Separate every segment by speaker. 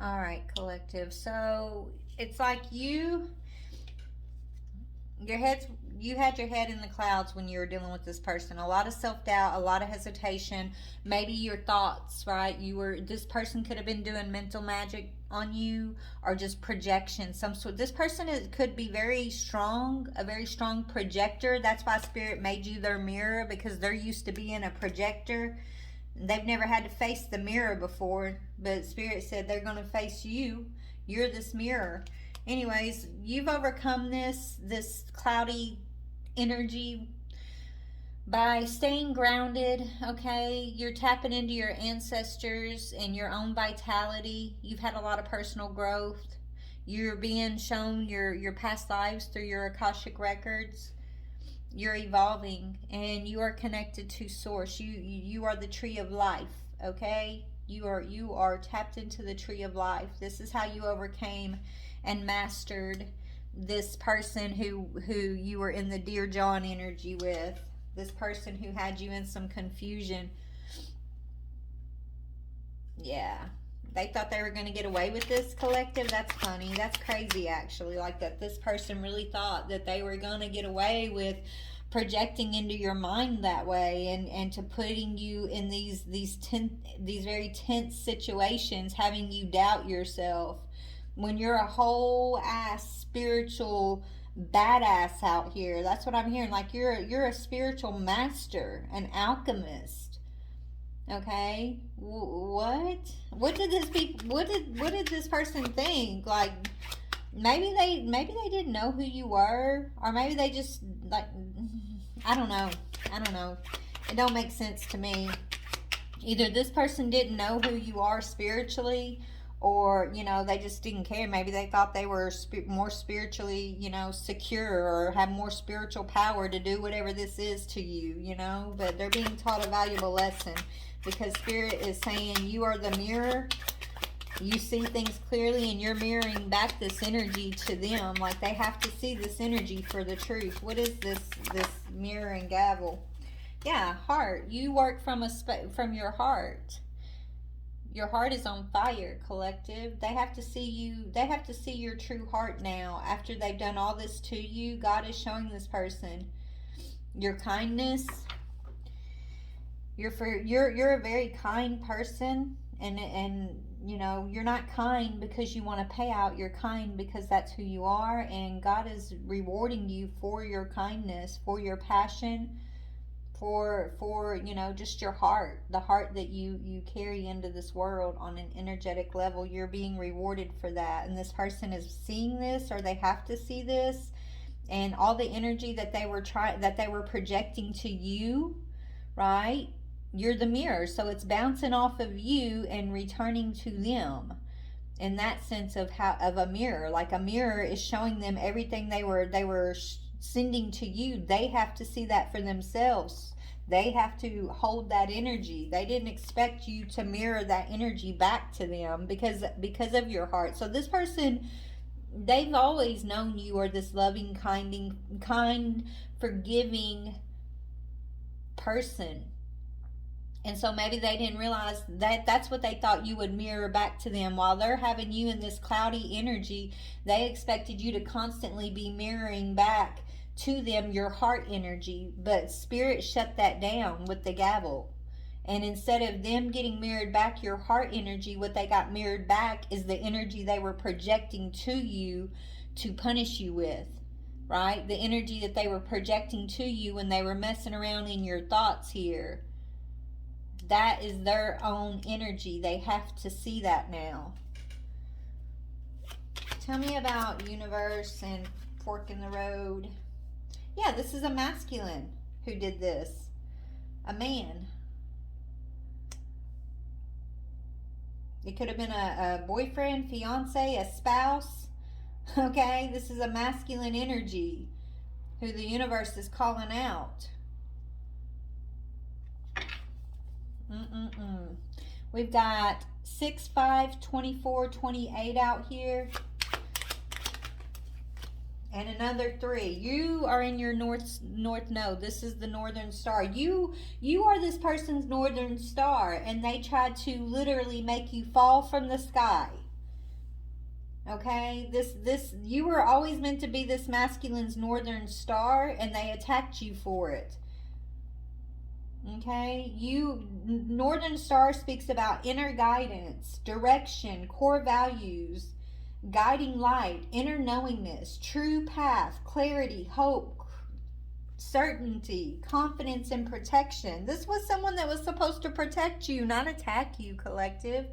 Speaker 1: All right, collective. So it's like your head's you had your head in the clouds when you were dealing with this person. A lot of self-doubt, a lot of hesitation, maybe your thoughts, right? You were This person could have been doing mental magic on you, or just projection some sort. This person could be very strong, a very strong projector. That's why spirit made you their mirror, because they're used to being a projector. They've never had to face the mirror before, but spirit said they're going to face you. You're this mirror. Anyways, you've overcome this cloudy energy by staying grounded. Okay, you're tapping into your ancestors and your own vitality. You've had a lot of personal growth. You're being shown your past lives through your akashic records. You're evolving, and you are connected to source. You are the tree of life. Okay, you are tapped into the tree of life. This is how you overcame and mastered this person who you were in the Dear John energy with. This person who had you in some confusion. Yeah. They thought they were going to get away with this, collective. That's funny. That's crazy, actually. Like, that this person really thought that they were going to get away with projecting into your mind that way, and to putting you in these very tense situations, having you doubt yourself when you're a whole ass spiritual badass out here. That's what I'm hearing. Like, you're a spiritual master, an alchemist. Okay, what did what did this person think? Like, maybe they didn't know who you were, or maybe they just, like, I don't know. It don't make sense to me. Either this person didn't know who you are spiritually, or they just didn't care. Maybe they thought they were more spiritually, secure, or have more spiritual power to do whatever this is to you, but they're being taught a valuable lesson, because spirit is saying you are the mirror. You see things clearly, and you're mirroring back this energy to them. Like, they have to see this energy for the truth. What is this mirror and gavel? Yeah, heart. You work from from your heart. Your heart is on fire, collective. They have to see you. They have to see your true heart now. After they've done all this to you, God is showing this person your kindness. You're a very kind person, and you're not kind because you want to pay out. You're kind because that's who you are, and God is rewarding you for your kindness, for your passion, for just your heart, the heart that you carry into this world on an energetic level. You're being rewarded for that, and this person is seeing this, or they have to see this, and all the energy that they were projecting to you, right? You're the mirror, so it's bouncing off of you and returning to them, in that sense of a mirror. Like, a mirror is showing them everything they were sending to you. They have to see that for themselves. They have to hold that energy. They didn't expect you to mirror that energy back to them, because of your heart. So this person, they've always known you are this loving, kind, forgiving person. And so maybe they didn't realize that that's what they thought you would mirror back to them. While they're having you in this cloudy energy, they expected you to constantly be mirroring back to them your heart energy. But spirit shut that down with the gavel. And instead of them getting mirrored back your heart energy, what they got mirrored back is the energy they were projecting to you to punish you with. Right? The energy that they were projecting to you when they were messing around in your thoughts here. That is their own energy. They have to see that now. Tell me about universe and fork in the road. Yeah, this is a masculine who did this. A man. It could have been a boyfriend, fiance, a spouse. Okay, this is a masculine energy who the universe is calling out. We've got 6, 5, 24, 28 out here. And another 3. You are in your north node. This is the northern star. You are this person's northern star, and they tried to literally make you fall from the sky. Okay, this you were always meant to be this masculine's northern star, and they attacked you for it. Okay, Northern Star speaks about inner guidance, direction, core values, guiding light, inner knowingness, true path, clarity, hope, certainty, confidence, and protection. This was someone that was supposed to protect you, not attack you, collective.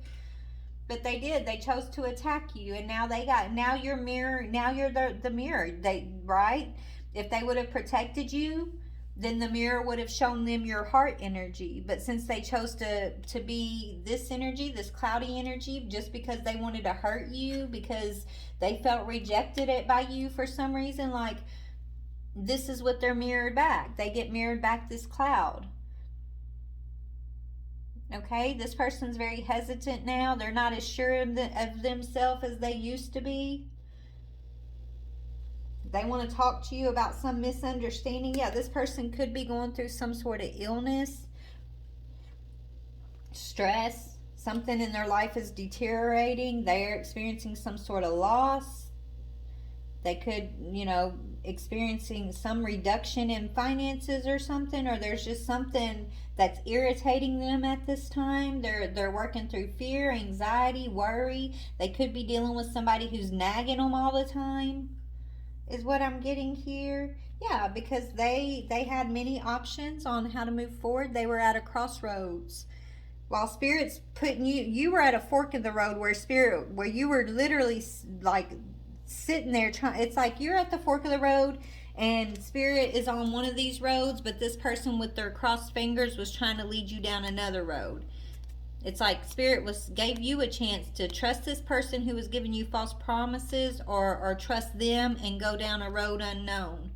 Speaker 1: But they did. They chose to attack you, and now you're mirror. Now you're the mirror. Right. If they would have protected you, then the mirror would have shown them your heart energy. But since they chose to be this energy, this cloudy energy, just because they wanted to hurt you, because they felt rejected it by you for some reason, like, this is what they're mirrored back. They get mirrored back this cloud. Okay, this person's very hesitant now. They're not as sure of themselves as they used to be. They want to talk to you about some misunderstanding. Yeah, this person could be going through some sort of illness, stress, something in their life is deteriorating. They're experiencing some sort of loss. They could, experiencing some reduction in finances or something, or there's just something that's irritating them at this time. They're working through fear, anxiety, worry. They could be dealing with somebody who's nagging them all the time, is what I'm getting here. Yeah, because they had many options on how to move forward. They were at a crossroads. While Spirit's putting you were at a fork of the road where you were literally like sitting there trying. It's like you're at the fork of the road and Spirit is on one of these roads, but this person with their crossed fingers was trying to lead you down another road. It's like Spirit gave you a chance to trust this person who was giving you false promises, or trust them and go down a road unknown.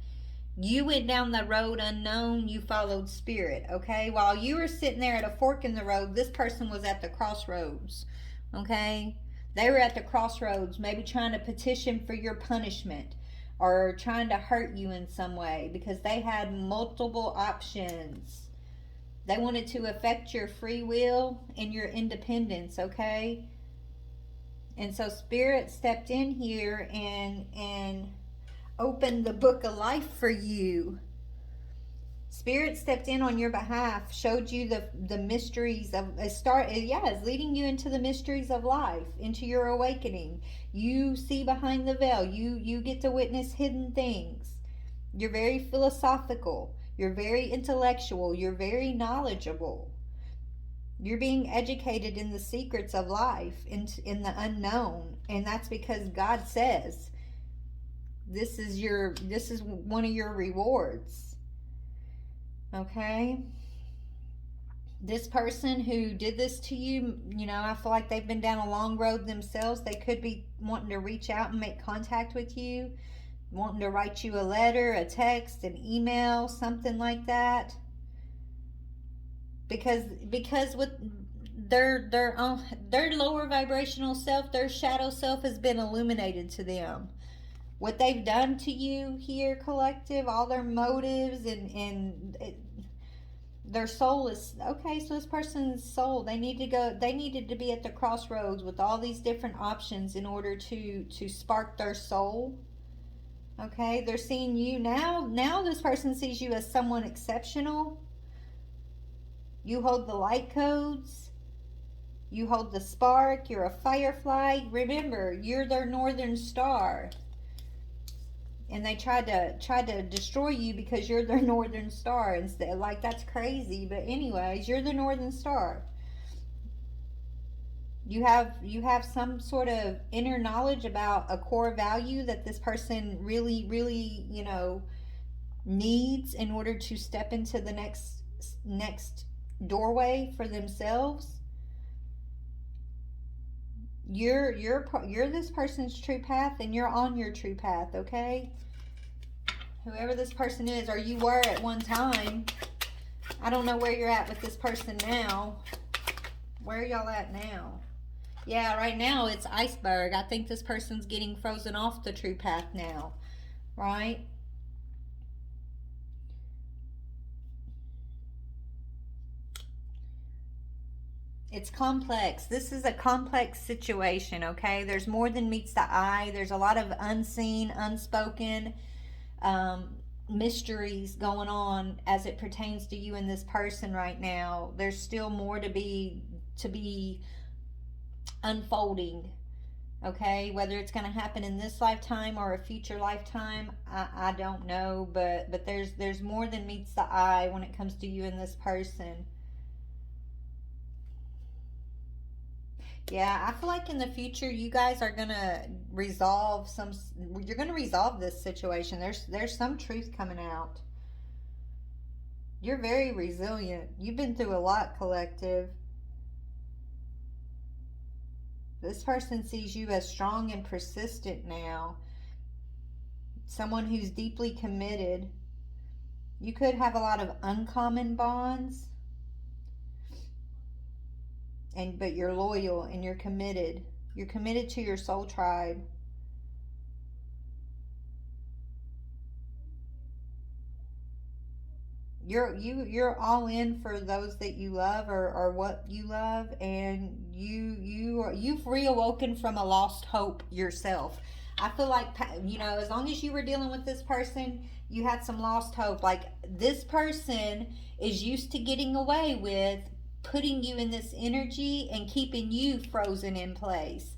Speaker 1: You went down the road unknown. You followed Spirit, okay? While you were sitting there at a fork in the road, this person was at the crossroads, okay? They were at the crossroads, maybe trying to petition for your punishment or trying to hurt you in some way, because they had multiple options. They wanted to affect your free will and your independence, okay? And so Spirit stepped in here and opened the book of life for you. Spirit stepped in on your behalf, showed you the mysteries of is leading you into the mysteries of life, into your awakening. You see behind the veil. You get to witness hidden things. You're very philosophical. You're very intellectual. You're very knowledgeable. You're being educated in the secrets of life, in the unknown, and that's because God says this is one of your rewards. Okay? This person who did this to you, I feel like they've been down a long road themselves. They could be wanting to reach out and make contact with you, wanting to write you a letter, a text, an email, something like that. Because with their lower vibrational self, their shadow self has been illuminated to them. What they've done to you here, collective, all their motives and their soul is okay. So this person's soul, they needed to be at the crossroads with all these different options in order to spark their soul. Okay, they're seeing you now this person sees you as someone exceptional. You hold the light codes. You hold the spark. You're a firefly. Remember, you're their northern star. And they tried to destroy you because you're their northern star instead. Like, that's crazy. But anyways, you're the northern star. You have some sort of inner knowledge about a core value that this person really, really, needs in order to step into the next doorway for themselves. You're this person's true path, and you're on your true path, okay? Whoever this person is, or you were at one time. I don't know where you're at with this person now. Where are y'all at now? Yeah, right now it's iceberg. I think this person's getting frozen off the true path now, right? It's complex. This is a complex situation, okay? There's more than meets the eye. There's a lot of unseen, unspoken um, mysteries going on as it pertains to you and this person right now. There's still more to be unfolding, okay? Whether it's going to happen in this lifetime or a future lifetime, I don't know, but there's more than meets the eye when it comes to you and this person. Yeah, I feel like in the future you guys are gonna resolve some. You're gonna resolve this situation. There's some truth coming out. You're very resilient. You've been through a lot, collective. This person sees you as strong and persistent now. Someone who's deeply committed. You could have a lot of uncommon bonds, and but you're loyal and you're committed. You're committed to your soul tribe. You're all in for those that you love, or what you love, and you've reawoken from a lost hope yourself. I feel like, as long as you were dealing with this person, you had some lost hope. Like, this person is used to getting away with putting you in this energy and keeping you frozen in place,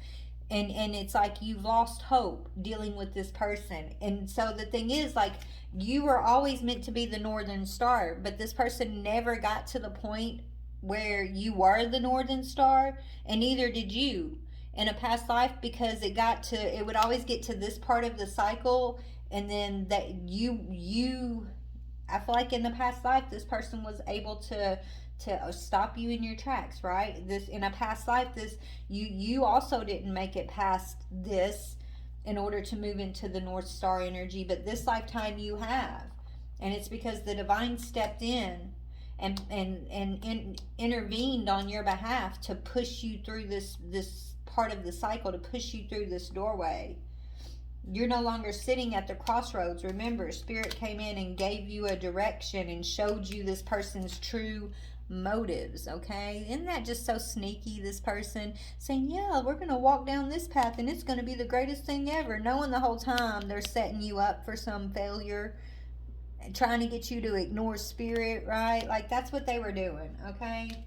Speaker 1: and it's like you've lost hope dealing with this person. And so the thing is, like, you were always meant to be the northern star, but this person never got to the point where you were the northern star, and neither did you in a past life, because it would always get to this part of the cycle, and then that you I feel like in the past life this person was able to stop you in your tracks, right? This, in a past life, this, you also didn't make it past this in order to move into the North Star energy, but this lifetime you have. And it's because the divine stepped in and intervened on your behalf to push you through this part of the cycle, to push you through this doorway. You're no longer sitting at the crossroads. Remember, Spirit came in and gave you a direction and showed you this person's true motives, okay? Isn't that just so sneaky, this person saying, yeah, we're going to walk down this path and it's going to be the greatest thing ever, knowing the whole time they're setting you up for some failure, trying to get you to ignore Spirit, right? Like, that's what they were doing, okay?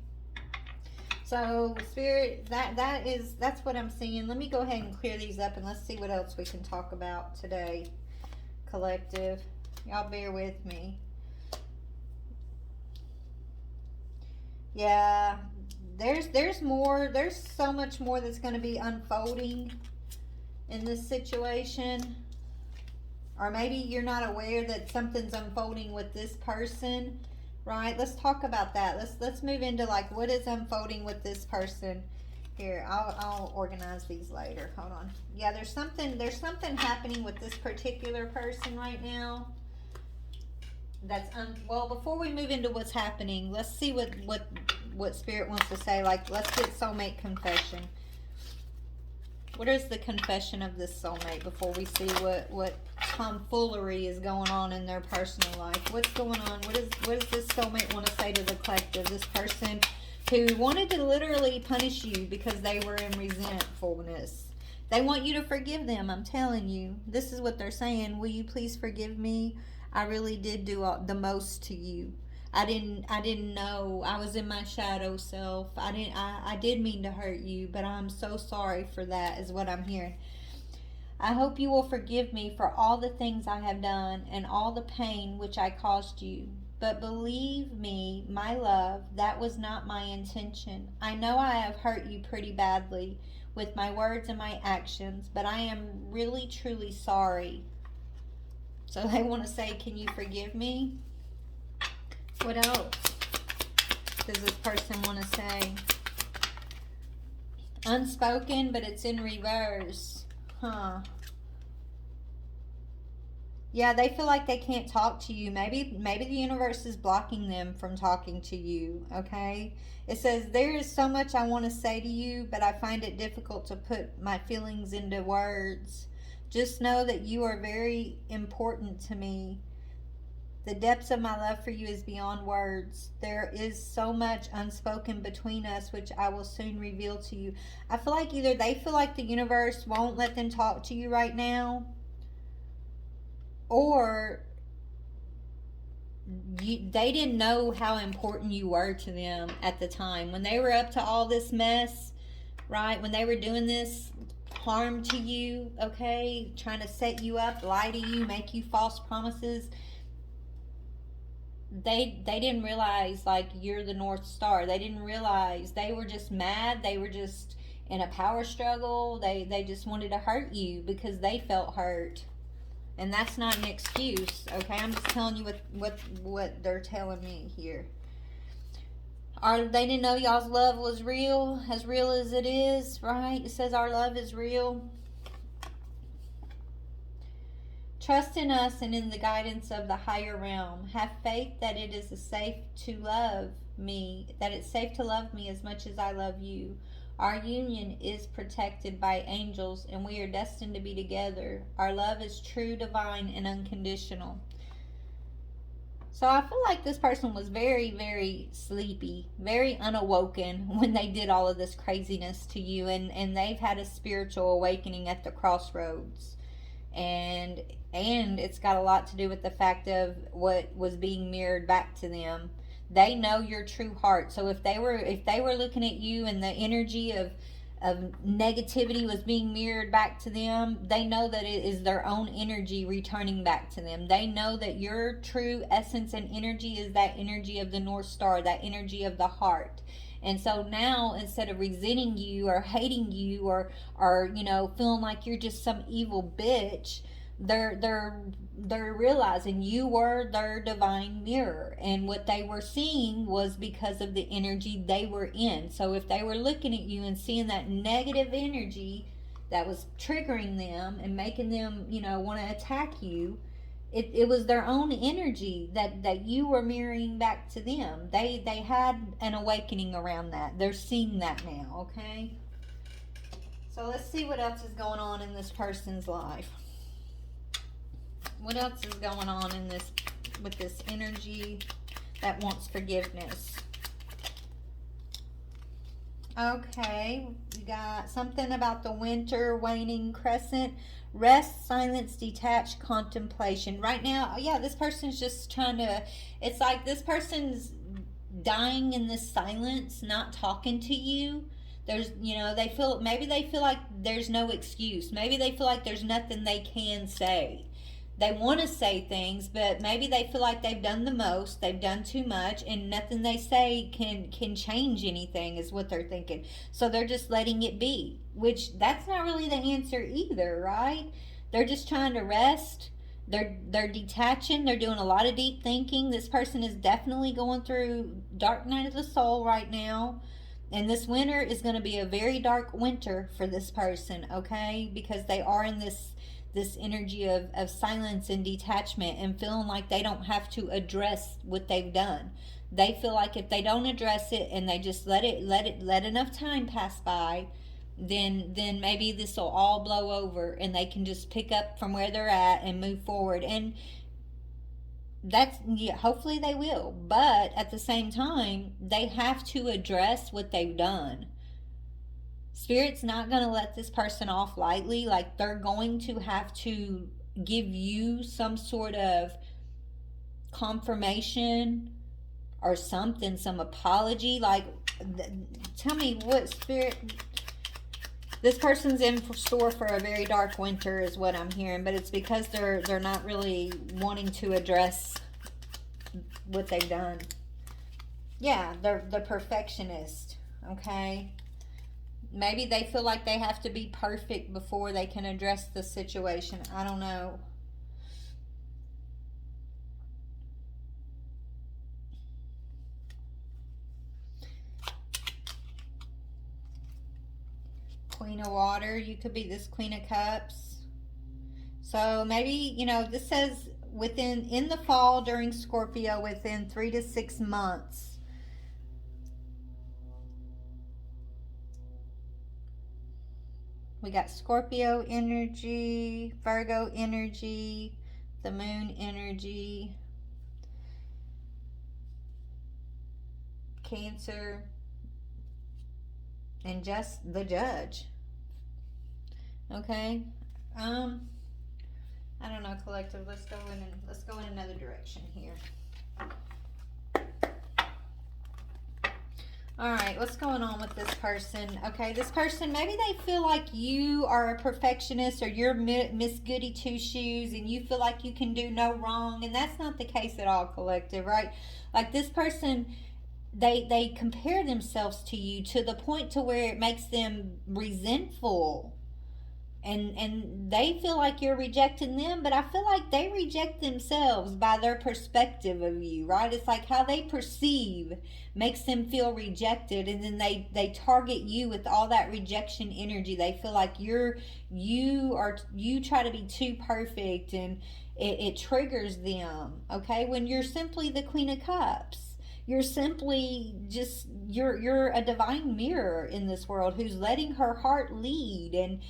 Speaker 1: So, Spirit, that's what I'm seeing. Let me go ahead and clear these up, and let's see what else we can talk about today, collective. Y'all bear with me. Yeah, there's more. There's so much more that's going to be unfolding in this situation. Or maybe you're not aware that something's unfolding with this person, right? Let's talk about that. Let's move into, like, what is unfolding with this person. Here, I'll organize these later. Hold on. Yeah, there's something happening with this particular person right now. Well, before we move into what's happening, let's see what Spirit wants to say. Like, let's get soulmate confession. What is the confession of this soulmate before we see what tomfoolery is going on in their personal life? What's going on? What does this soulmate want to say to the collective? This person who wanted to literally punish you because they were in resentfulness. They want you to forgive them. I'm telling you. This is what they're saying. Will you please forgive me? I really did do the most to you. I didn't know. I was in my shadow self. I did mean to hurt you, but I'm so sorry for that, is what I'm hearing. I hope you will forgive me for all the things I have done and all the pain which I caused you. But believe me, my love, that was not my intention. I know I have hurt you pretty badly with my words and my actions, but I am really truly sorry. So they want to say, can you forgive me? What else does this person want to say? Unspoken, but it's in reverse. Huh. Yeah, they feel like they can't talk to you. Maybe the universe is blocking them from talking to you, okay? It says, there is so much I want to say to you, but I find it difficult to put my feelings into words. Just know that you are very important to me. The depths of my love for you is beyond words. There is so much unspoken between us, which I will soon reveal to you. I feel like either they feel like the universe won't let them talk to you right now, or they didn't know how important you were to them at the time. When they were up to all this mess, right? When they were doing this harm to you, okay? Trying to set you up, lie to you, make you false promises. They didn't realize, like, you're the North Star. They didn't realize. They were just mad. They were just in a power struggle. They just wanted to hurt you because they felt hurt. And that's not an excuse, okay? I'm just telling you what they're telling me here. They didn't know y'all's love was real as it is, right? It says our love is real. Trust in us and in the guidance of the higher realm. Have faith that it is safe to love me, that it's safe to love me as much as I love you. Our union is protected by angels, and we are destined to be together. Our love is true, divine, and unconditional. So I feel like this person was very, very sleepy, very unawoken when they did all of this craziness to you, and they've had a spiritual awakening at the crossroads. And it's got a lot to do with the fact of what was being mirrored back to them. They know your true heart. So if they were looking at you and the energy of negativity was being mirrored back to them, they know that it is their own energy returning back to them. They know that your true essence and energy is that energy of the North Star, that energy of the heart. And so now, instead of resenting you or hating you or feeling like you're just some evil bitch, they're realizing you were their divine mirror, and what they were seeing was because of the energy they were in. So if they were looking at you and seeing that negative energy that was triggering them and making them want to attack you, it was their own energy that you were mirroring back to them. They had an awakening around that. They're seeing that now, okay? So let's see what else is going on in this person's life. What else is going on in this with this energy that wants forgiveness? Okay, we got something about the winter waning crescent. Rest, silence, detached, contemplation. Right now, yeah, this person's just trying to, it's like this person's dying in this silence, not talking to you. There's, maybe they feel like there's no excuse. Maybe they feel like there's nothing they can say. They want to say things, but maybe they feel like they've done the most, they've done too much, and nothing they say can change anything, is what they're thinking. So they're just letting it be, which that's not really the answer either, right? They're just trying to rest. They're detaching. They're doing a lot of deep thinking. This person is definitely going through dark night of the soul right now. And this winter is going to be a very dark winter for this person, okay? Because they are in this energy of silence and detachment and feeling like they don't have to address what they've done. They feel like if they don't address it and they just let enough time pass by, then maybe this will all blow over and they can just pick up from where they're at and move forward. And that's, yeah, hopefully they will. But at the same time, they have to address what they've done. Spirit's not going to let this person off lightly. Like, they're going to have to give you some sort of confirmation or something, some apology. Like, tell me what Spirit... This person's in store for a very dark winter is what I'm hearing, but it's because they're not really wanting to address what they've done. Yeah, they're the perfectionist, okay? Maybe they feel like they have to be perfect before they can address the situation. I don't know. Queen of Water. You could be this Queen of Cups. So maybe, this says in the fall during Scorpio, within 3 to 6 months. We got Scorpio energy, Virgo energy, the moon energy, Cancer, and just the Judge. Okay. I don't know, collective. Let's go in another direction here. All right, what's going on with this person? Okay, this person, maybe they feel like you are a perfectionist, or you're Miss Goody Two Shoes, and you feel like you can do no wrong, and that's not the case at all, collective, right? Like, this person, they compare themselves to you to the point to where it makes them resentful. And they feel like you're rejecting them, but I feel like they reject themselves by their perspective of you, right? It's like how they perceive makes them feel rejected, and then they target you with all that rejection energy. They feel like you try to be too perfect, and it triggers them, okay? When you're simply the Queen of Cups. You're simply just you're a divine mirror in this world who's letting her heart lead, and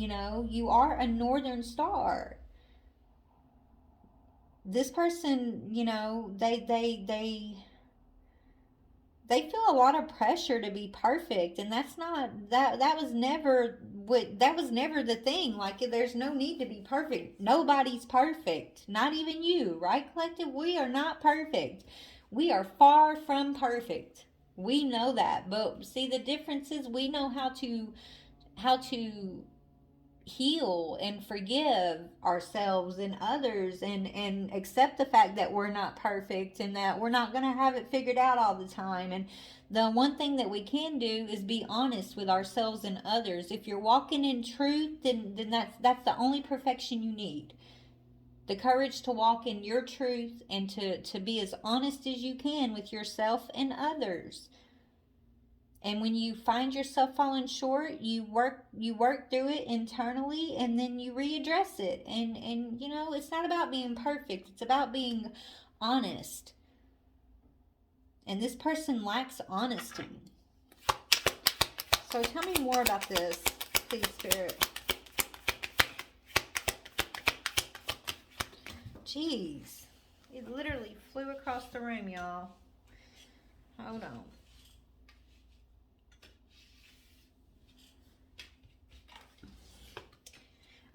Speaker 1: you know, you are a northern star. This person, you know, they feel a lot of pressure to be perfect, and that's not that was never the thing. Like, there's no need to be perfect. Nobody's perfect, not even you, right, collective? We are not perfect. We are far from perfect. We know that. But see, the difference is we know how to heal and forgive ourselves and others, and accept the fact that we're not perfect, and that we're not going to have it figured out all the time. And the one thing that we can do is be honest with ourselves and others. If you're walking in truth, then that's the only perfection you need. The courage to walk in your truth, and to be as honest as you can with yourself and others. And when you find yourself falling short, you work through it internally, and then you readdress it. And you know, it's not about being perfect. It's about being honest. And this person lacks honesty. So tell me more about this, please, Spirit. Jeez. It literally flew across the room, y'all. Hold on.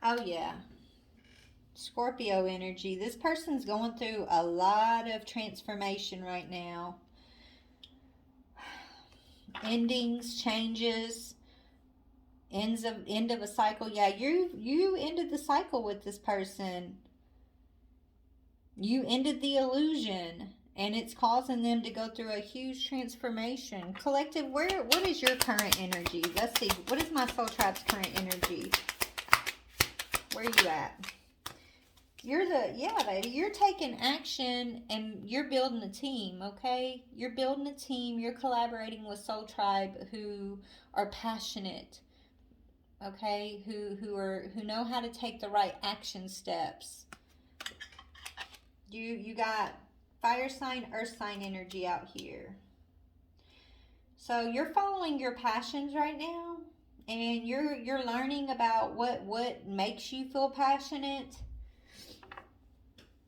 Speaker 1: Oh, yeah. Scorpio energy. This person's going through a lot of transformation right now. Endings, changes, end of a cycle. Yeah, you ended the cycle with this person. You ended the illusion, and it's causing them to go through a huge transformation. Collective, what is your current energy? Let's see. What is my soul tribe's current energy? Where are you at? Baby, you're taking action, and you're building a team, okay? You're building a team. You're collaborating with Soul Tribe who are passionate, okay? Who know how to take the right action steps. You got fire sign, earth sign energy out here. So you're following your passions right now, and you're learning about what makes you feel passionate.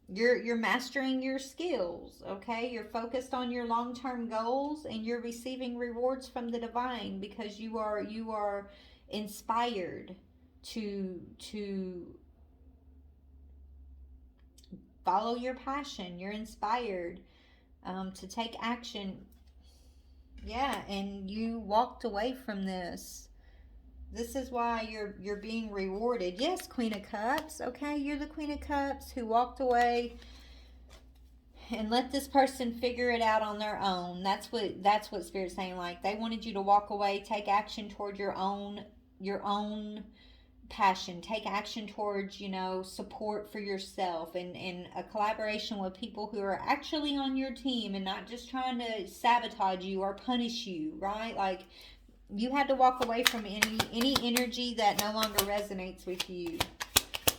Speaker 1: You're mastering your skills, okay? You're focused on your long-term goals, and you're receiving rewards from the divine, because you are inspired to follow your passion. You're inspired to take action. Yeah, and you walked away from this. This is why you're being rewarded. Yes, Queen of Cups. Okay, you're the Queen of Cups who walked away and let this person figure it out on their own. That's what Spirit's saying. Like, they wanted you to walk away, take action toward your own passion, take action towards, you know, support for yourself, and a collaboration with people who are actually on your team, and not just trying to sabotage you or punish you, right? Like, you had to walk away from any energy that no longer resonates with you.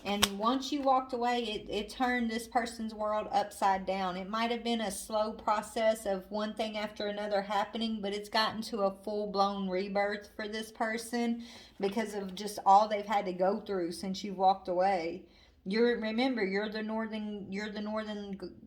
Speaker 1: And once you walked away, it turned this person's world upside down. It might have been a slow process of one thing after another happening, but it's gotten to a full-blown rebirth for this person because of just all they've had to go through since you've walked away. Remember, you're the northern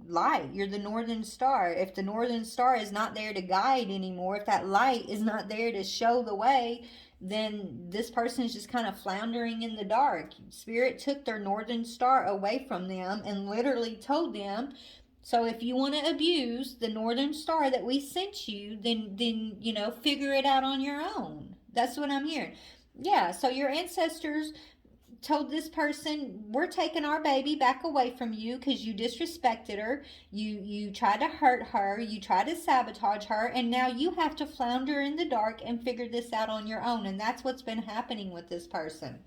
Speaker 1: light. You're the northern star. If the northern star is not there to guide anymore, if that light is not there to show the way, then this person is just kind of floundering in the dark. Spirit took their northern star away from them and literally told them, so if you want to abuse the northern star that we sent you, then figure it out on your own. That's what I'm hearing. Yeah, so your ancestors told this person, we're taking our baby back away from you because you disrespected her, you tried to hurt her, you tried to sabotage her, and now you have to flounder in the dark and figure this out on your own. And that's what's been happening with this person.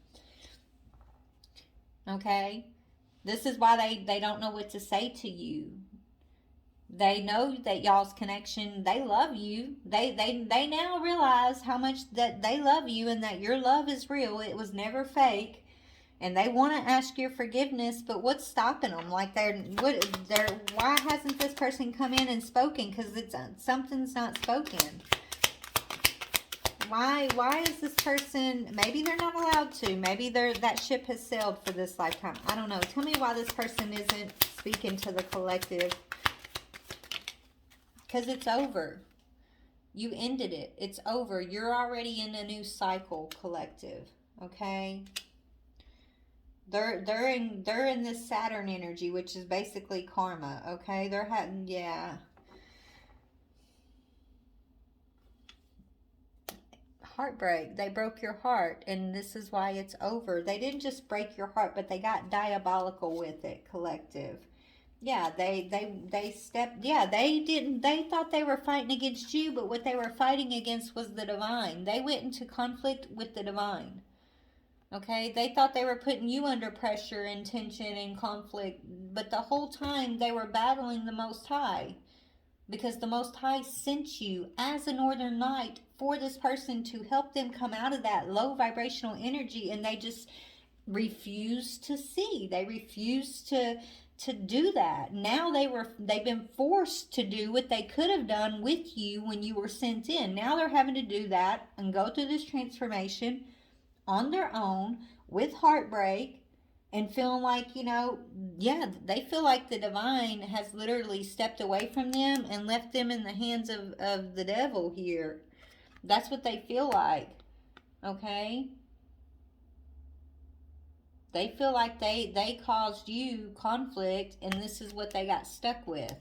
Speaker 1: Okay, this is why they don't know what to say to you. They know that y'all's connection, they love you. They now realize how much that they love you and that your love is real. It was never fake. And they want to ask your forgiveness, but what's stopping them? Like why hasn't this person come in and spoken? Because something's not spoken. Why is this person? Maybe they're not allowed to. Maybe that ship has sailed for this lifetime. I don't know. Tell me why this person isn't speaking to the collective. Because it's over. You ended it. It's over. You're already in a new cycle, collective. Okay. They're in this Saturn energy, which is basically karma. Okay, yeah. Heartbreak. They broke your heart, and this is why it's over. They didn't just break your heart, but they got diabolical with it, collective. Yeah, they stepped. Yeah, they didn't. They thought they were fighting against you, but what they were fighting against was the divine. They went into conflict with the divine. Okay, they thought they were putting you under pressure and tension and conflict, but the whole time they were battling the Most High, because the Most High sent you as a northern light for this person to help them come out of that low vibrational energy, and they just refused to see. They refused to do that. Now they've been forced to do what they could have done with you when you were sent in. Now they're having to do that and go through this transformation on their own with heartbreak and feeling like, they feel like the divine has literally stepped away from them and left them in the hands of the devil here. That's what they feel like. Okay? They feel like they caused you conflict, and this is what they got stuck with.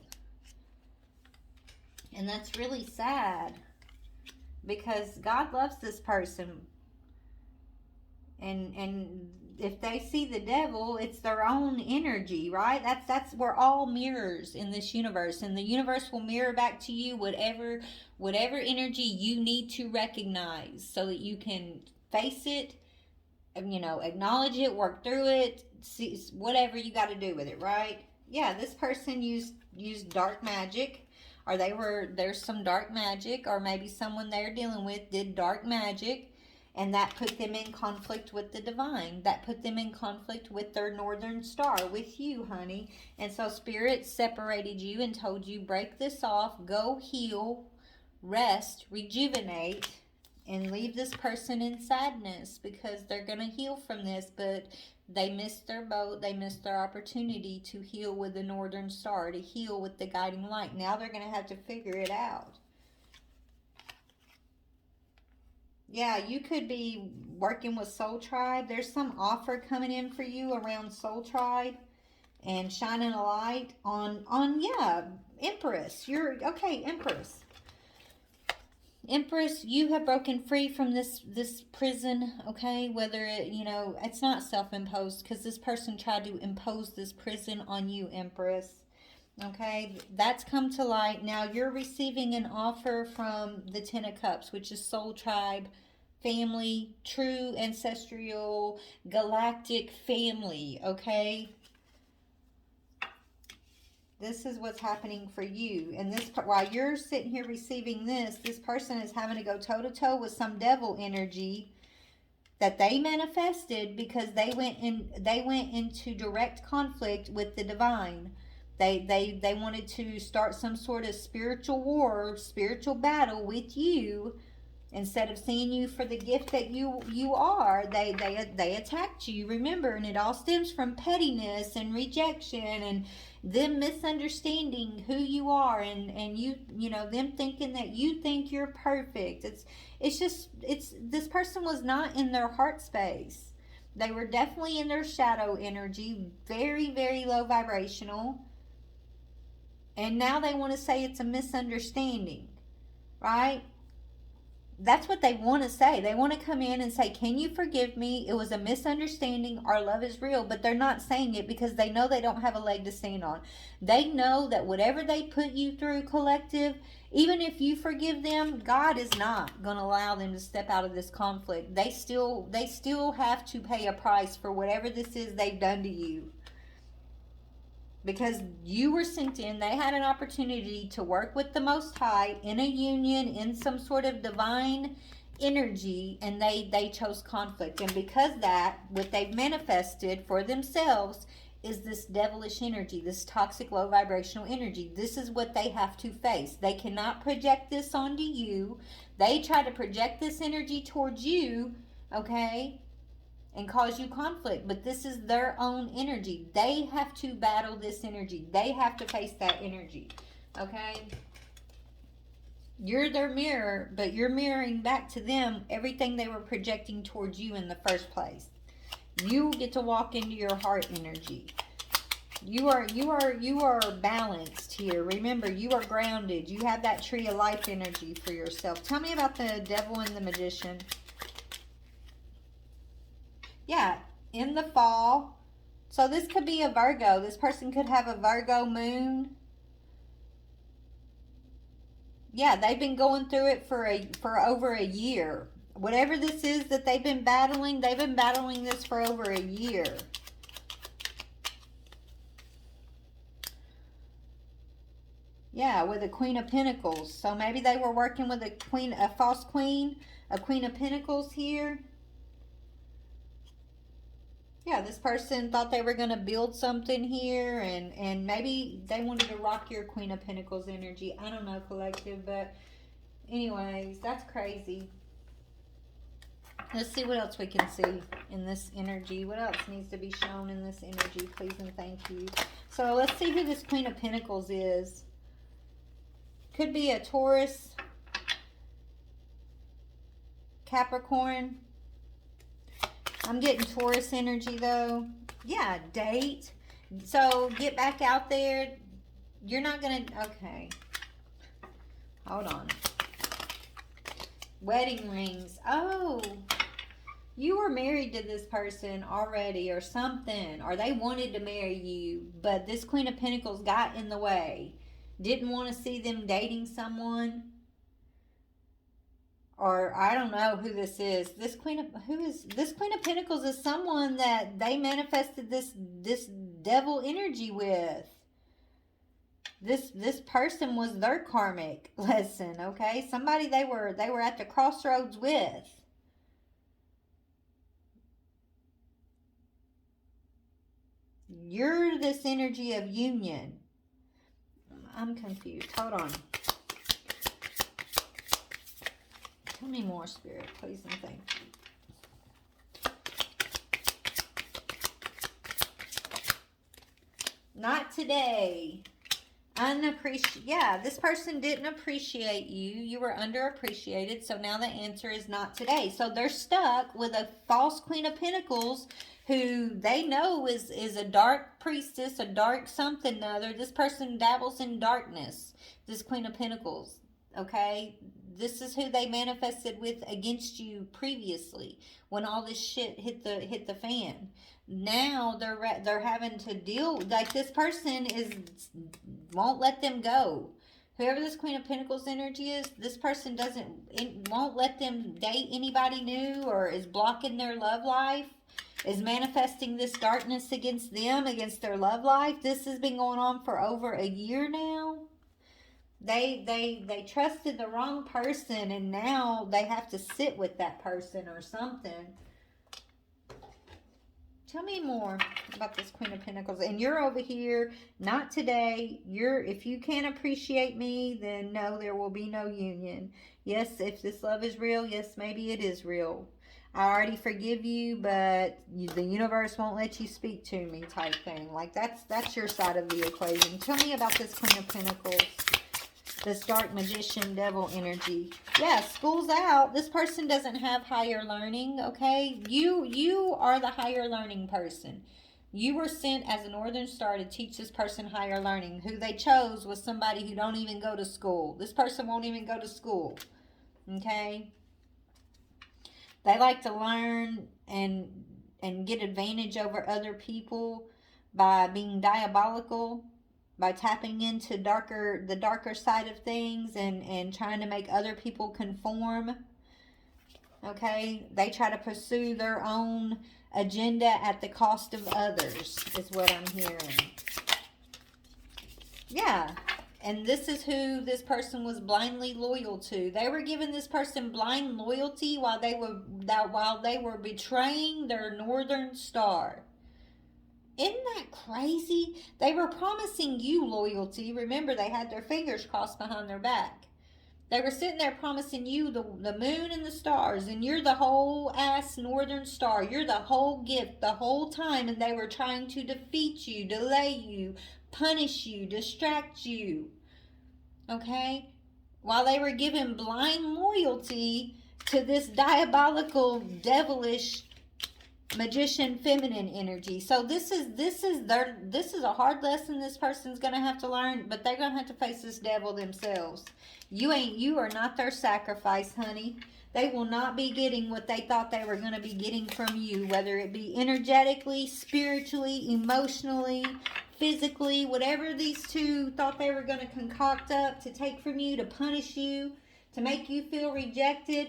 Speaker 1: And that's really sad, because God loves this person. And if they see the devil, it's their own energy, right? We're all mirrors in this universe, and the universe will mirror back to you whatever energy you need to recognize, so that you can face it, acknowledge it, work through it, see whatever you got to do with it, right? Yeah, this person used dark magic, or there's some dark magic, or maybe someone they're dealing with did dark magic. And that put them in conflict with the divine. That put them in conflict with their northern star, with you, honey. And so Spirit separated you and told you, break this off, go heal, rest, rejuvenate, and leave this person in sadness, because they're going to heal from this, but they missed their boat. They missed their opportunity to heal with the northern star, to heal with the guiding light. Now they're going to have to figure it out. Yeah, you could be working with Soul Tribe. There's some offer coming in for you around Soul Tribe and shining a light on Empress. You're okay, Empress. Empress, you have broken free from this prison, okay? Whether it's not self-imposed, because this person tried to impose this prison on you, Empress. Okay, that's come to light. Now you're receiving an offer from the Ten of Cups, which is Soul Tribe, family, true ancestral galactic family. Okay, this is what's happening for you. And this, while you're sitting here receiving this person is having to go toe to toe with some devil energy that they manifested, because they went into direct conflict with the divine. They wanted to start some sort of spiritual war, spiritual battle with you, Instead of seeing you for the gift that you are, they attacked you. Remember, and it all stems from pettiness and rejection and them misunderstanding who you are, and you know, them thinking that you think you're perfect. It's this person was not in their heart space. They were definitely in their shadow energy, very, very low vibrational. And now they want to say it's a misunderstanding, right? That's what they want to say. They want to come in and say, can you forgive me? It was a misunderstanding. Our love is real. But they're not saying it because they know they don't have a leg to stand on. They know that whatever they put you through, collective, even if you forgive them, God is not going to allow them to step out of this conflict. They still have to pay a price for whatever this is they've done to you. Because you were sent in, they had an opportunity to work with the Most High in a union, in some sort of divine energy, and they chose conflict. And because that, what they've manifested for themselves is this devilish energy, this toxic low vibrational energy. This is what they have to face. They cannot project this onto you. They try to project this energy towards you, okay, and cause you conflict, but this is their own energy. They have to battle this energy. They have to face that energy, okay? You're their mirror, but you're mirroring back to them everything they were projecting towards you in the first place. You get to walk into your heart energy. You are balanced here. Remember, you are grounded. You have that tree of life energy for yourself. Tell me about the devil and the magician. Yeah, in the fall. So this could be a Virgo. This person could have a Virgo moon. Yeah, they've been going through it for over a year. Whatever this is that they've been battling this for over a year. Yeah, with a Queen of Pentacles. So maybe they were working with a false queen, a Queen of Pentacles here. Yeah, this person thought they were going to build something here, and maybe they wanted to rock your Queen of Pentacles energy. I don't know, collective, but anyways, that's crazy. Let's see what else we can see in this energy. What else needs to be shown in this energy, please and thank you. So let's see who this Queen of Pentacles is. Could be a Taurus, Capricorn. I'm getting Taurus energy though. Yeah, date. So get back out there. You're not going to... Okay. Hold on. Wedding rings. Oh, you were married to this person already or something. Or they wanted to marry you. But this Queen of Pentacles got in the way. Didn't want to see them dating someone. Or I don't know who this is. This Queen of Pentacles is someone that they manifested this devil energy with. This person was their karmic lesson, okay? Somebody they were at the crossroads with. You're this energy of union. I'm confused. Hold on. Tell me more, Spirit, please and thank you. Not today. Yeah, this person didn't appreciate you. You were underappreciated, so now the answer is not today. So they're stuck with a false Queen of Pentacles who they know is a dark priestess, a dark something or other. This person dabbles in darkness, this Queen of Pentacles, okay? This is who they manifested with against you previously when all this shit hit the fan. Now they're having to deal, like this person won't let them go. Whoever this Queen of Pentacles energy is, this person won't let them date anybody new, or is blocking their love life, is manifesting this darkness against them, against their love life. This has been going on for over a year now. They trusted the wrong person, and now they have to sit with that person or something. Tell me more about this Queen of Pentacles. And you're over here, not today. If you can't appreciate me, then no, there will be no union. Yes, if this love is real, yes, maybe it is real. I already forgive you, but the universe won't let you speak to me type thing. Like, that's your side of the equation. Tell me about this Queen of Pentacles. This dark magician devil energy. Yeah, school's out. This person doesn't have higher learning, okay? You are the higher learning person. You were sent as a northern star to teach this person higher learning. Who they chose was somebody who don't even go to school. This person won't even go to school, okay? They like to learn and get advantage over other people by being diabolical, by tapping into the darker side of things and trying to make other people conform. Okay? They try to pursue their own agenda at the cost of others, is what I'm hearing. Yeah. And this is who this person was blindly loyal to. They were giving this person blind loyalty while they were betraying their northern star. Isn't that crazy? They were promising you loyalty. Remember, they had their fingers crossed behind their back. They were sitting there promising you the moon and the stars, and you're the whole ass northern star. You're the whole gift the whole time, and they were trying to defeat you, delay you, punish you, distract you. Okay? While they were giving blind loyalty to this diabolical, devilish magician feminine energy. So this is a hard lesson this person's gonna have to learn, but they're gonna have to face this devil themselves. You are not their sacrifice, honey. They will not be getting what they thought they were gonna be getting from you, whether it be energetically, spiritually, emotionally, physically, whatever these two thought they were gonna concoct up to take from you, to punish you, to make you feel rejected.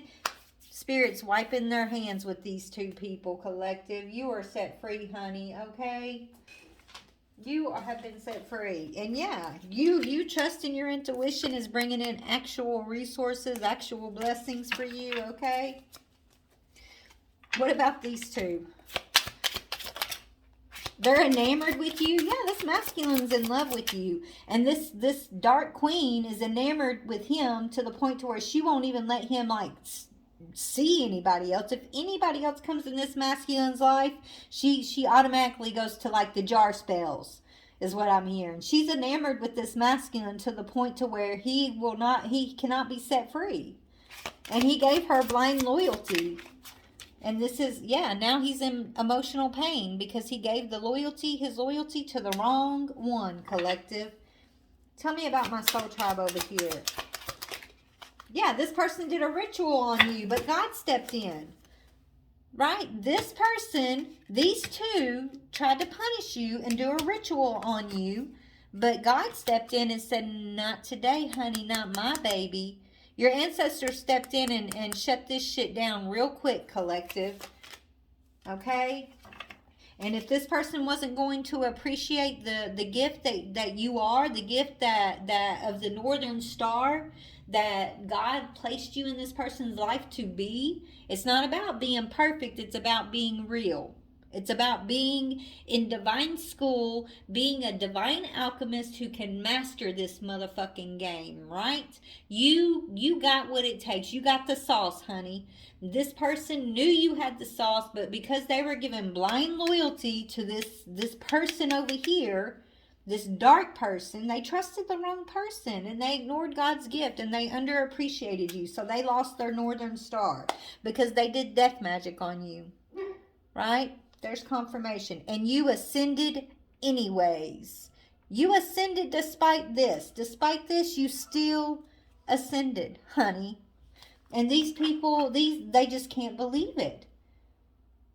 Speaker 1: Spirit's wiping their hands with these two people, collective. You are set free, honey, okay? You have been set free. And yeah, you trust in your intuition is bringing in actual resources, actual blessings for you, okay? What about these two? They're enamored with you. Yeah, this masculine's in love with you. And this dark queen is enamored with him to the point to where she won't even let him, like, see anybody else. If anybody else comes in this masculine's life, she automatically goes to, like, the jar spells, is what I'm hearing. She's enamored with this masculine to the point to where he cannot be set free. And he gave her blind loyalty. And this is, yeah, now he's in emotional pain because he gave his loyalty to the wrong one, collective. Tell me about my soul tribe over here. Yeah, this person did a ritual on you, but God stepped in. Right? This person, these two, tried to punish you and do a ritual on you, but God stepped in and said, not today, honey, not my baby. Your ancestors stepped in and shut this shit down real quick, collective. Okay? And if this person wasn't going to appreciate the gift that you are, the gift that of the Northern Star, that God placed you in this person's life to be, it's not about being perfect, it's about being real. It's about being in divine school, being a divine alchemist who can master this motherfucking game, right? You got what it takes. You got the sauce, honey. This person knew you had the sauce, but because they were given blind loyalty to this person over here, this dark person, they trusted the wrong person and they ignored God's gift and they underappreciated you. So they lost their Northern Star because they did death magic on you, right? There's confirmation. And you ascended anyways. You ascended despite this. Despite this, you still ascended, honey. And these people, they just can't believe it.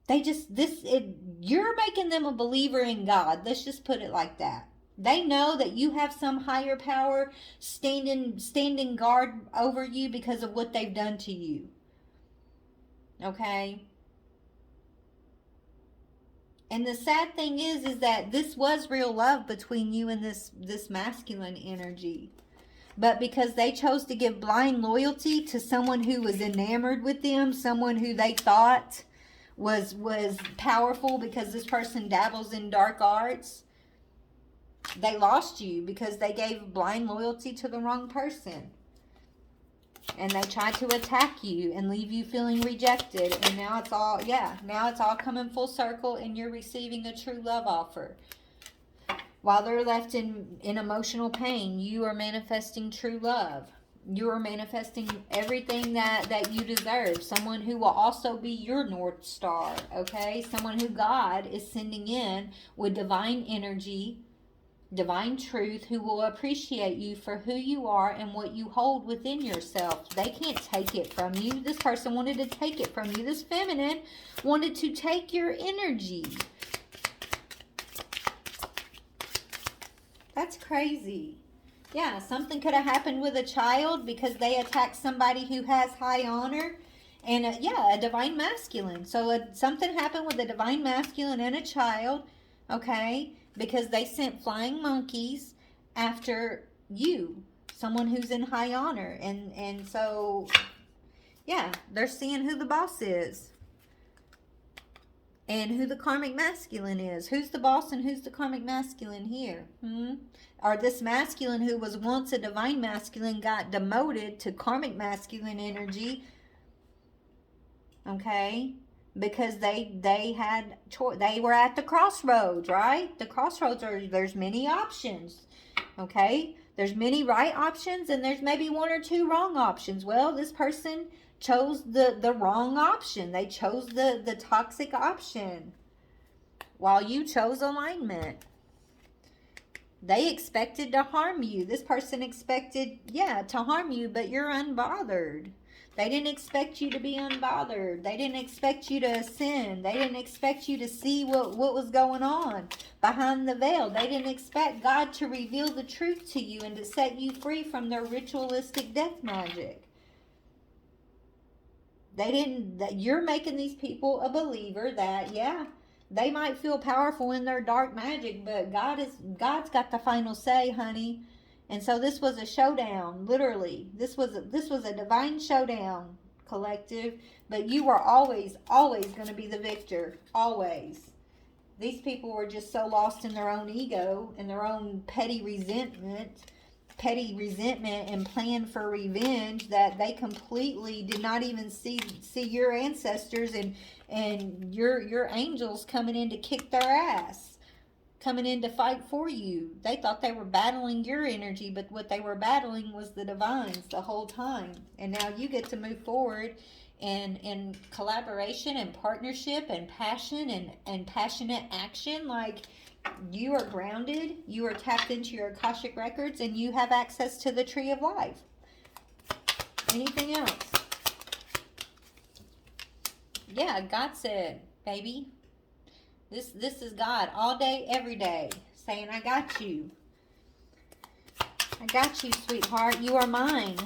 Speaker 1: You're making them a believer in God. Let's just put it like that. They know that you have some higher power standing guard over you because of what they've done to you. Okay? And the sad thing is that this was real love between you and this masculine energy. But because they chose to give blind loyalty to someone who was enamored with them, someone who they thought was powerful because this person dabbles in dark arts, they lost you because they gave blind loyalty to the wrong person. And they tried to attack you and leave you feeling rejected. And now it's all, now it's all coming full circle and you're receiving a true love offer. While they're left in emotional pain, you are manifesting true love. You are manifesting everything that you deserve. Someone who will also be your North Star, okay? Someone who God is sending in with divine energy, divine truth, who will appreciate you for who you are and what you hold within yourself. They can't take it from you. This person wanted to take it from you. This feminine wanted to take your energy. That's crazy. Yeah, something could have happened with a child because they attacked somebody who has high honor. And a divine masculine. So something happened with a divine masculine and a child, okay? Because they sent flying monkeys after you, someone who's in high honor. And so, yeah, they're seeing who the boss is. And who the karmic masculine is. Who's the boss and who's the karmic masculine here? Or this masculine who was once a divine masculine got demoted to karmic masculine energy. Okay? Because they were at the crossroads, right? The crossroads there's many options. Okay? There's many right options and there's maybe one or two wrong options. Well, this person chose the wrong option. They chose the toxic option. While you chose alignment. They expected to harm you. This person expected, to harm you, but you're unbothered. They didn't expect you to be unbothered. They didn't expect you to ascend. They didn't expect you to see what was going on behind the veil. They didn't expect God to reveal the truth to you and to set you free from their ritualistic death magic. You're making these people a believer that, they might feel powerful in their dark magic, but God's got the final say, honey. And so this was a showdown, literally. This was a divine showdown, collective. But you were always going to be the victor. Always. These people were just so lost in their own ego and their own petty resentment and plan for revenge that they completely did not even see your ancestors and your angels coming in to kick their ass, coming in to fight for you. They thought they were battling your energy, but what they were battling was the divines the whole time. And now you get to move forward in collaboration and partnership and passion and passionate action. Like, you are grounded, you are tapped into your Akashic records, and you have access to the tree of life. Anything else? Yeah, God said, baby, this is God all day, every day, saying, I got you. I got you, sweetheart. You are mine.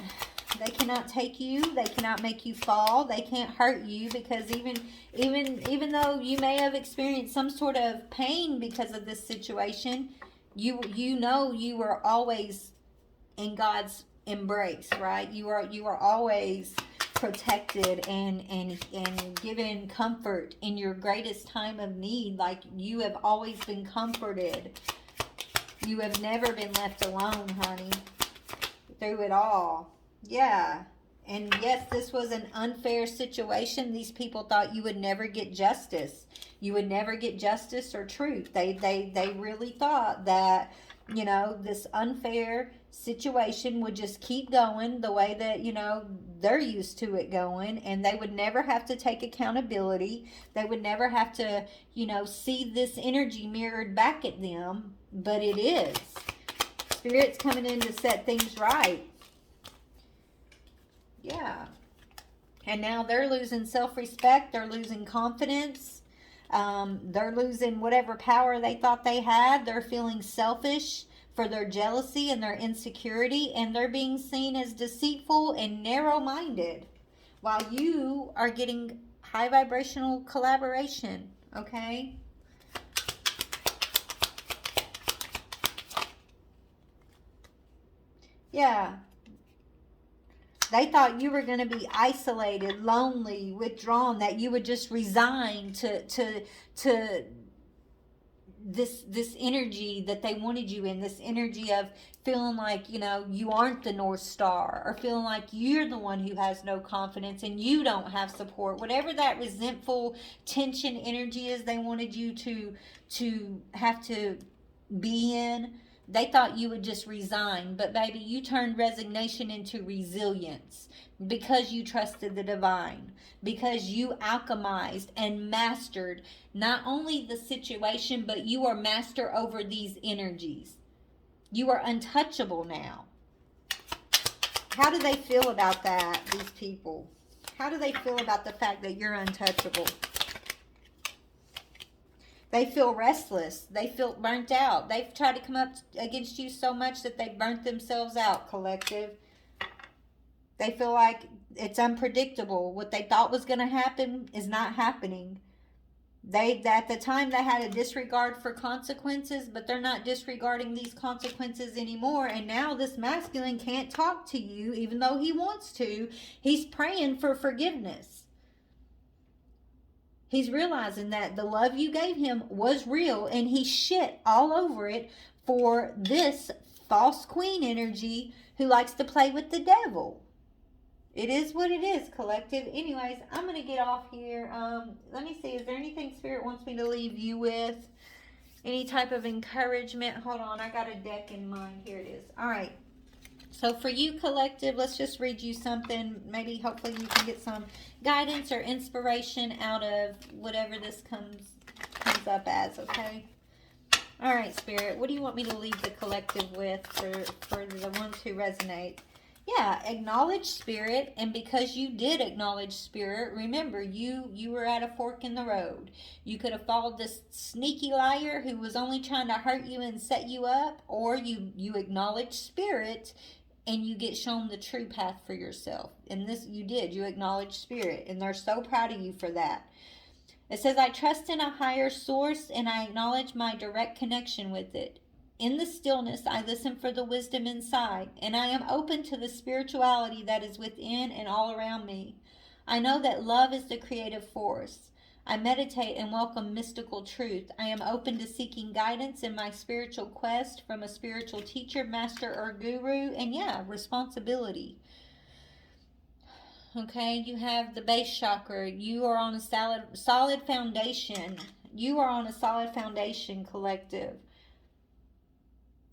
Speaker 1: They cannot take you. They cannot make you fall. They can't hurt you, because even though you may have experienced some sort of pain because of this situation, you know you are always in God's embrace, right? You are always protected and given comfort in your greatest time of need. Like, you have always been comforted. You have never been left alone, honey, through it all. Yeah. And yes, this was an unfair situation. These people thought you would never get justice. You would never get justice or truth. They really thought that, this unfair situation would just keep going the way that, they're used to it going, and they would never have to take accountability. They would never have to, see this energy mirrored back at them, but it is. Spirit's coming in to set things right. Yeah. And now they're losing self-respect. They're losing confidence. They're losing whatever power they thought they had. They're feeling selfish for their jealousy and their insecurity. And they're being seen as deceitful and narrow-minded, while you are getting high vibrational collaboration. Okay? Yeah. They thought you were going to be isolated, lonely, withdrawn, that you would just resign to this energy that they wanted you in, this energy of feeling like, you know, you aren't the North Star, or feeling like you're the one who has no confidence and you don't have support. Whatever that resentful tension energy is they wanted you to have to be in, they thought you would just resign. But baby, you turned resignation into resilience because you trusted the divine, because you alchemized and mastered not only the situation, but you are master over these energies. You are untouchable now. How do they feel about that, these people? How do they feel about the fact that you're untouchable? They feel restless. They feel burnt out. They've tried to come up against you so much that they've burnt themselves out, collective. They feel like it's unpredictable. What they thought was going to happen is not happening. At the time, they had a disregard for consequences, but they're not disregarding these consequences anymore. And now this masculine can't talk to you, even though he wants to. He's praying for forgiveness. He's realizing that the love you gave him was real, and he shit all over it for this false queen energy who likes to play with the devil. It is what it is, collective. Anyways, I'm going to get off here. Let me see. Is there anything Spirit wants me to leave you with? Any type of encouragement? Hold on. I got a deck in mind. Here it is. All right. So for you, collective, let's just read you something. Maybe, hopefully, you can get some guidance or inspiration out of whatever this comes up as, okay? All right, Spirit. What do you want me to leave the collective with for the ones who resonate? Yeah, acknowledge Spirit, and because you did acknowledge Spirit, remember, you were at a fork in the road. You could have followed this sneaky liar who was only trying to hurt you and set you up, or you acknowledge Spirit and you get shown the true path for yourself. And this, you did. You acknowledge Spirit, and they're so proud of you for that. It says, I trust in a higher source, and I acknowledge my direct connection with it. In the stillness, I listen for the wisdom inside, and I am open to the spirituality that is within and all around me. I know that love is the creative force. I meditate and welcome mystical truth. I am open to seeking guidance in my spiritual quest from a spiritual teacher, master, or guru, and yeah, responsibility. Okay, you have the base chakra. You are on a solid foundation. You are on a solid foundation, collective.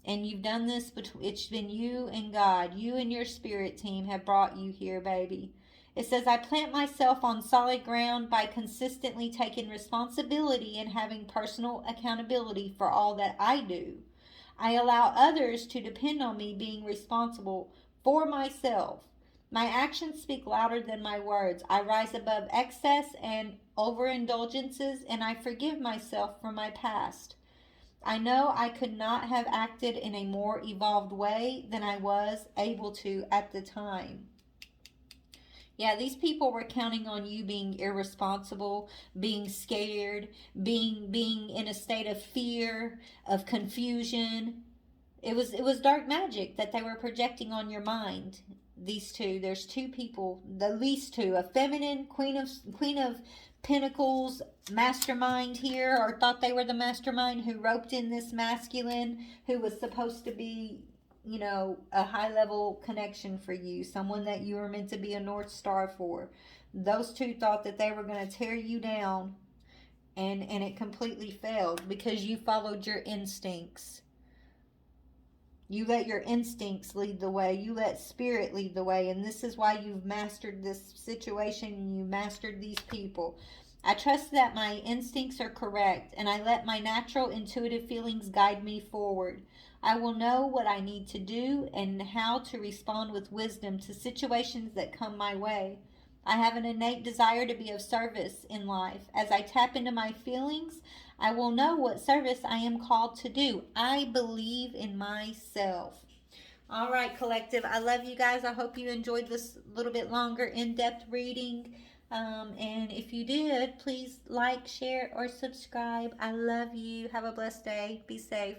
Speaker 1: And you've done this, it's been you and God. You and your spirit team have brought you here, baby. It says, I plant myself on solid ground by consistently taking responsibility and having personal accountability for all that I do. I allow others to depend on me being responsible for myself. My actions speak louder than my words. I rise above excess and overindulgences, and I forgive myself for my past. I know I could not have acted in a more evolved way than I was able to at the time. Yeah, these people were counting on you being irresponsible, being scared, being in a state of fear, of confusion. It was dark magic that they were projecting on your mind. These two, there's two people, at least two, a feminine queen of Pentacles mastermind here, or thought they were the mastermind, who roped in this masculine who was supposed to be, you know, a high level connection for you, someone that you were meant to be a North Star for. Those two thought that they were going to tear you down, and it completely failed because you followed your instincts. You let your instincts lead the way. You let Spirit lead the way. And this is why you've mastered this situation and you mastered these people. I trust that my instincts are correct, and I let my natural intuitive feelings guide me forward. I will know what I need to do and how to respond with wisdom to situations that come my way. I have an innate desire to be of service in life. As I tap into my feelings, I will know what service I am called to do. I believe in myself. All right, collective. I love you guys. I hope you enjoyed this little bit longer in-depth reading. And if you did, please like, share, or subscribe. I love you. Have a blessed day. Be safe.